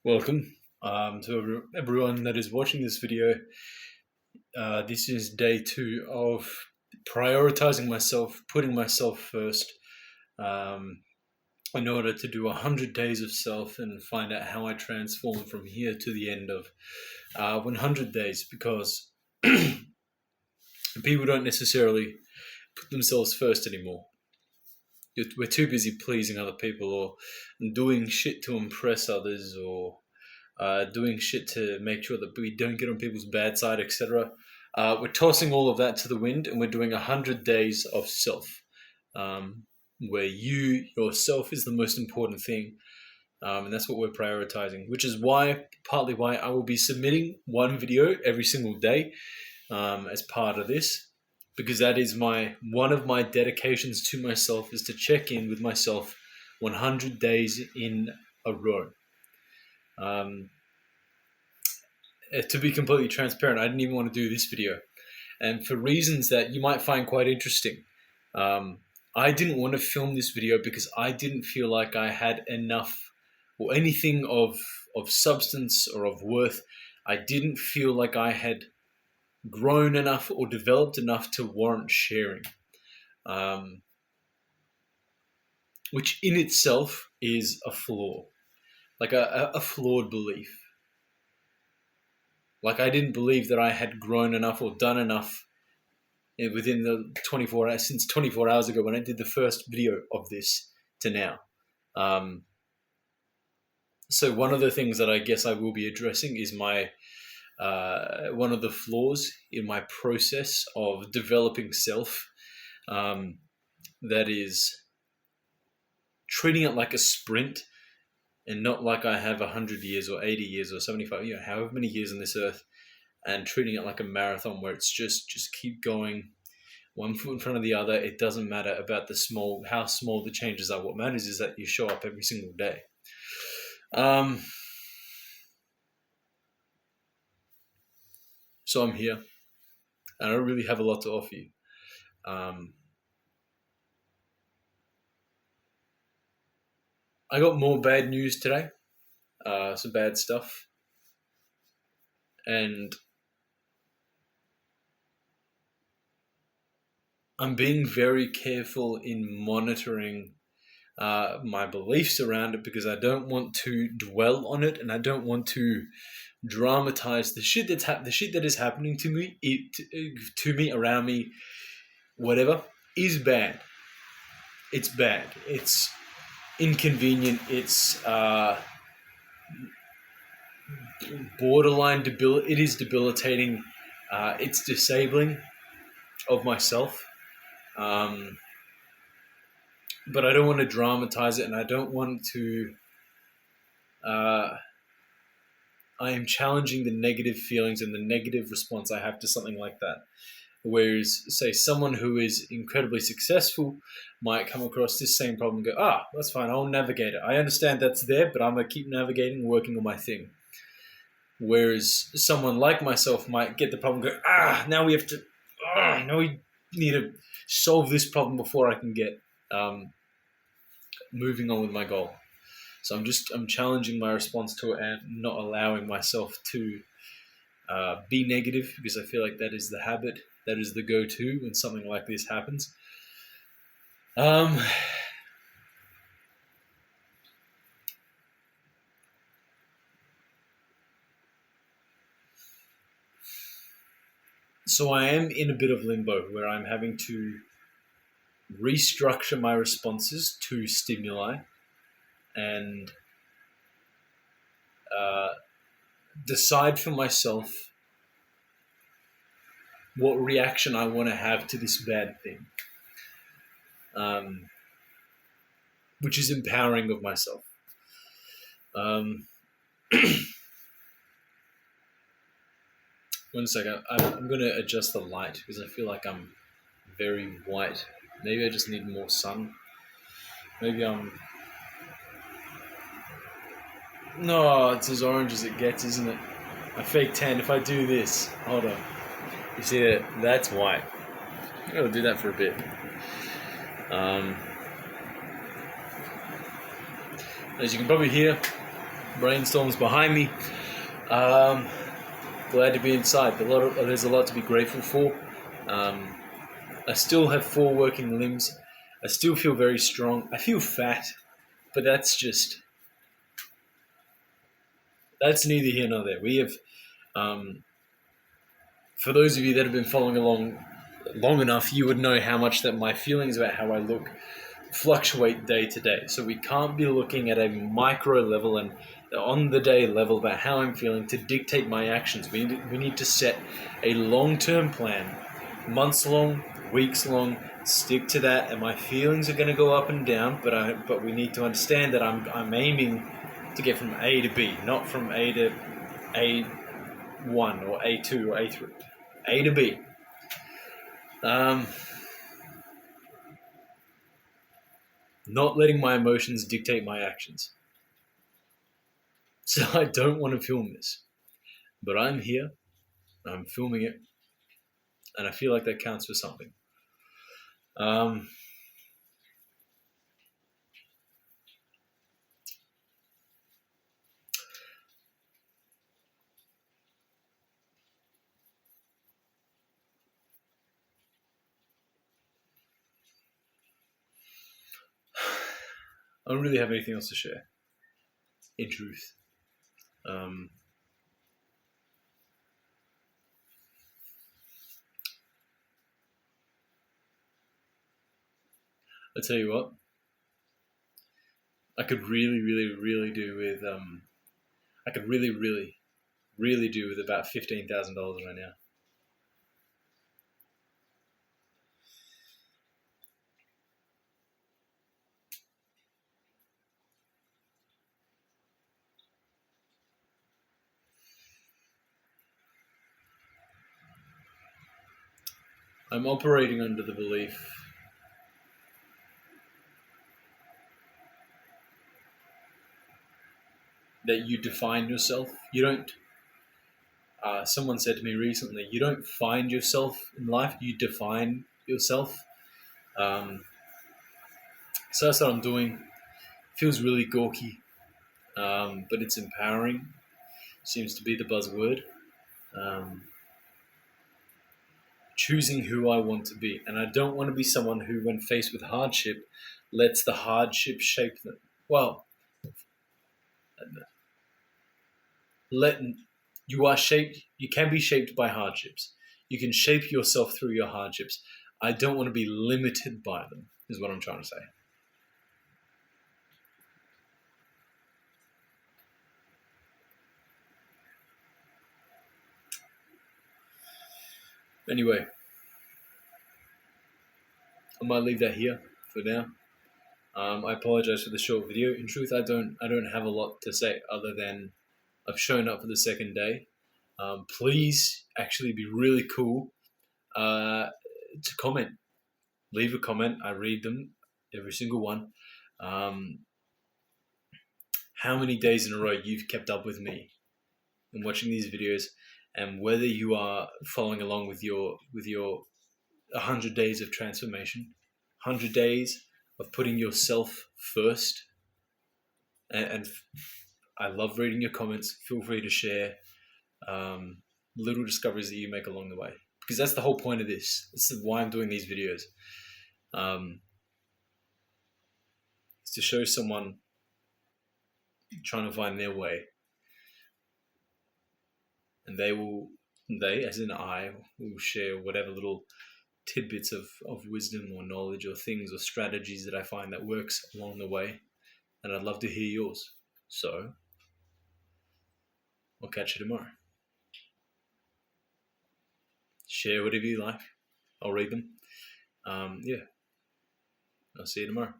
Welcome to everyone that is watching this video. This is day 2 of prioritizing myself, putting myself first, in order to do 100 days of self and find out how I transform from here to the end of 100 days, because people don't necessarily put themselves first anymore. We're too busy pleasing other people or doing shit to impress others, or doing shit to make sure that we don't get on people's bad side, etc. We're tossing all of that to the wind, and we're doing 100 days of self, where yourself is the most important thing, and that's what we're prioritizing. Which is partly why I will be submitting one video every single day as part of this, because that is one of my dedications to myself, is to check in with myself 100 days in a row. To be completely transparent, I didn't even want to do this video, and for reasons that you might find quite interesting. I didn't want to film this video because I didn't feel like I had enough or anything of substance or of worth. I didn't feel like I had grown enough or developed enough to warrant sharing, which in itself is a flaw, like a flawed belief. Like, I didn't believe that I had grown enough or done enough within the 24 hours, since 24 hours ago when I did the first video of this to now. So one of the things that I guess I will be addressing is one of the flaws in my process of developing self, that is treating it like a sprint and not like I have 100 years or 80 years or 75, however many years on this earth, and treating it like a marathon where it's just keep going, one foot in front of the other. It doesn't matter about how small the changes are. What matters is that you show up every single day. So I'm here, and I don't really have a lot to offer you. I got more bad news today, some bad stuff, and I'm being very careful in monitoring my beliefs around it, because I don't want to dwell on it, and I don't want to dramatize the shit that is happening to me, around me, whatever, is bad. It's bad. It's inconvenient. It's borderline debilitating. It is debilitating. It's disabling of myself. But I don't want to dramatize it, and I don't want to. I am challenging the negative feelings and the negative response I have to something like that. Whereas, say, someone who is incredibly successful might come across this same problem and go, that's fine, I'll navigate it. I understand that's there, but I'm going to keep navigating, working on my thing. Whereas someone like myself might get the problem and go, now we need to solve this problem before I can get moving on with my goal. So I'm challenging my response to it and not allowing myself to be negative, because I feel like that is the habit, that is the go-to when something like this happens. So I am in a bit of limbo where I'm having to restructure my responses to stimuli and decide for myself what reaction I want to have to this bad thing, which is empowering of myself. One second, I'm going to adjust the light because I feel like I'm very white. Maybe I just need more sun. Maybe No, it's as orange as it gets, isn't it? A fake tan. If I do this, hold on. You see that? That's white. I'm going to do that for a bit. As you can probably hear, Brainstorm's behind me. Glad to be inside. There's a lot to be grateful for. I still have 4 working limbs. I still feel very strong. I feel fat, but that's neither here nor there. We have, for those of you that have been following along long enough, you would know how much that my feelings about how I look fluctuate day to day. So we can't be looking at a micro level and on the day level about how I'm feeling to dictate my actions. We need to set a long-term plan, months long, weeks long, stick to that, and my feelings are going to go up and down, but we need to understand that I'm aiming to get from A to B, not from A to A1 or A2 or A3. A to B. Not letting my emotions dictate my actions. So I don't want to film this, but I'm here, I'm filming it, and I feel like that counts for something. I don't really have anything else to share, in truth. I tell you what, I could really do with I could really do with about $15,000 right now. I'm operating under the belief that you define yourself. You don't. Someone said to me recently, you don't find yourself in life, you define yourself. So that's what I'm doing. Feels really gawky, but it's empowering. Seems to be the buzzword. Choosing who I want to be. And I don't want to be someone who, when faced with hardship, lets the hardship shape them. Well, you are shaped. You can be shaped by hardships. You can shape yourself through your hardships. I don't want to be limited by them, is what I'm trying to say. Anyway, I might leave that here for now. I apologize for the short video. In truth, I don't have a lot to say other than I've shown up for the second day. Please actually be really cool to comment. Leave a comment. I read them, every single one. How many days in a row you've kept up with me and watching these videos, and whether you are following along with your 100 days of transformation, 100 days of putting yourself first. And I love reading your comments. Feel free to share little discoveries that you make along the way, because that's the whole point of this. This is why I'm doing these videos. It's to show someone trying to find their way, and they, as in I, will share whatever little tidbits of wisdom or knowledge or things or strategies that I find that works along the way, and I'd love to hear yours. So I'll catch you tomorrow. Share whatever you like. I'll read them. Yeah. I'll see you tomorrow.